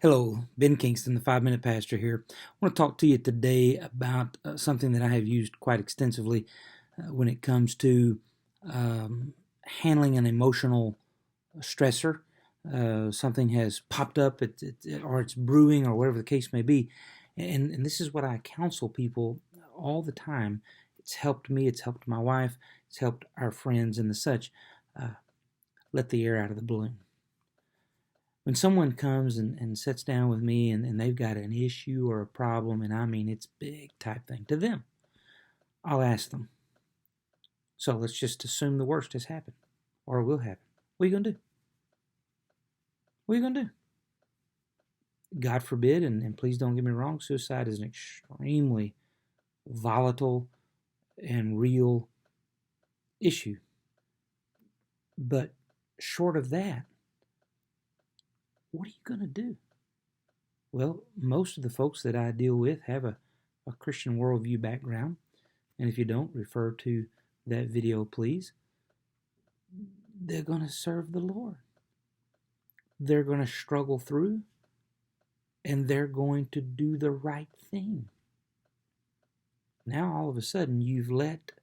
Hello, Ben Kingston, the 5 Minute Pastor here. I want to talk to you today about something that I have used quite extensively when it comes to handling an emotional stressor. Something has popped up, or it's brewing, or whatever the case may be. And this is what I counsel people all the time. It's helped me, it's helped my wife, it's helped our friends and the such. Let the air out of the balloon. When someone comes and sits down with me and they've got an issue or a problem, and I mean it's big type thing to them, I'll ask them, so let's just assume the worst has happened or will happen. What are you going to do? What are you going to do? God forbid, and please don't get me wrong, suicide is an extremely volatile and real issue. But short of that, what are you going to do? Well, most of the folks that I deal with have a Christian worldview background. And if you don't, refer to that video, please. They're going to serve the Lord. They're going to struggle through, and they're going to do the right thing. Now, all of a sudden, you've let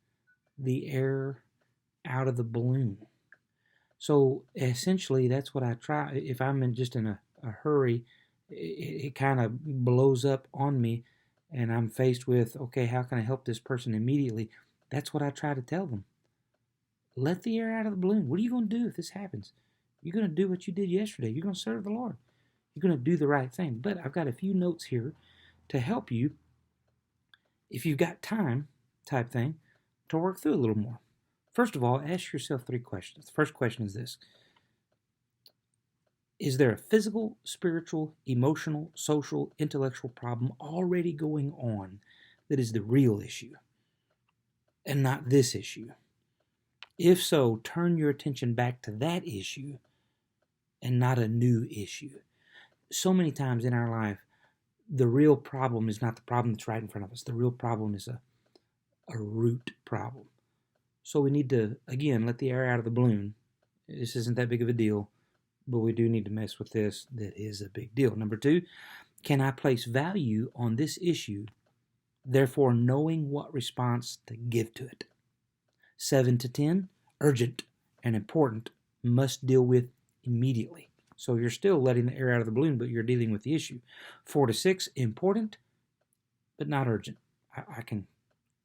the air out of the balloon. So essentially, that's what I try. If I'm in a hurry, it kind of blows up on me, and I'm faced with, okay, how can I help this person immediately? That's what I try to tell them. Let the air out of the balloon. What are you going to do if this happens? You're going to do what you did yesterday. You're going to serve the Lord. You're going to do the right thing. But I've got a few notes here to help you, if you've got time type thing, to work through a little more. First of all, ask yourself 3 questions. The first question is this: is there a physical, spiritual, emotional, social, intellectual problem already going on that is the real issue and not this issue? If so, turn your attention back to that issue and not a new issue. So many times in our life, the real problem is not the problem that's right in front of us. The real problem is a root problem. So we need to, again, let the air out of the balloon. This isn't that big of a deal, but we do need to mess with this. That is a big deal. Number 2, can I place value on this issue, therefore knowing what response to give to it? 7 to 10, urgent and important, must deal with immediately. So you're still letting the air out of the balloon, but you're dealing with the issue. 4 to 6, important, but not urgent. I can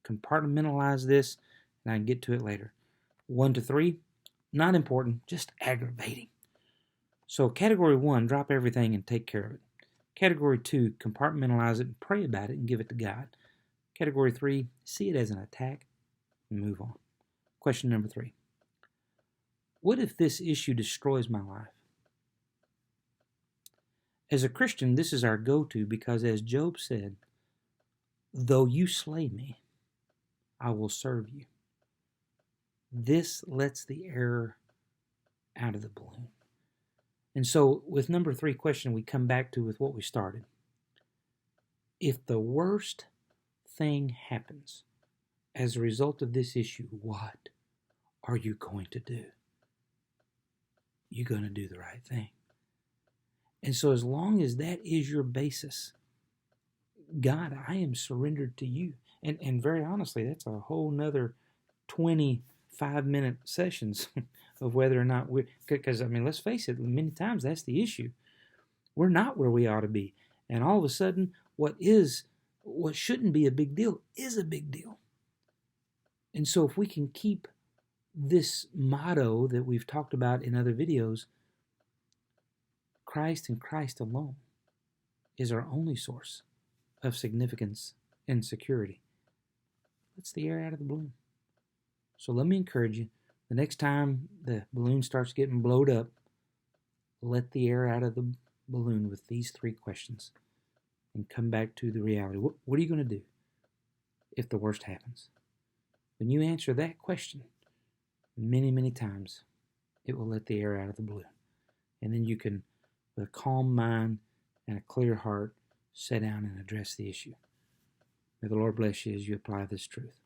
compartmentalize this, and I can get to it later. 1 to 3, not important, just aggravating. So category 1, drop everything and take care of it. Category 2, compartmentalize it and pray about it and give it to God. Category 3, see it as an attack and move on. Question number 3. What if this issue destroys my life? As a Christian, this is our go-to because, as Job said, though you slay me, I will serve you. This lets the air out of the balloon. And so with number 3 question, we come back to with what we started. If the worst thing happens as a result of this issue, what are you going to do? You're going to do the right thing. And so as long as that is your basis, God, I am surrendered to you. And very honestly, that's a whole nother 25-minute sessions of whether or not because, let's face it, many times that's the issue. We're not where we ought to be. And all of a sudden, what shouldn't be a big deal is a big deal. And so if we can keep this motto that we've talked about in other videos, Christ and Christ alone is our only source of significance and security. Let's the air out of the balloon. So let me encourage you, the next time the balloon starts getting blowed up, let the air out of the balloon with these 3 questions and come back to the reality. What are you going to do if the worst happens? When you answer that question many, many times, it will let the air out of the balloon. And then you can, with a calm mind and a clear heart, sit down and address the issue. May the Lord bless you as you apply this truth.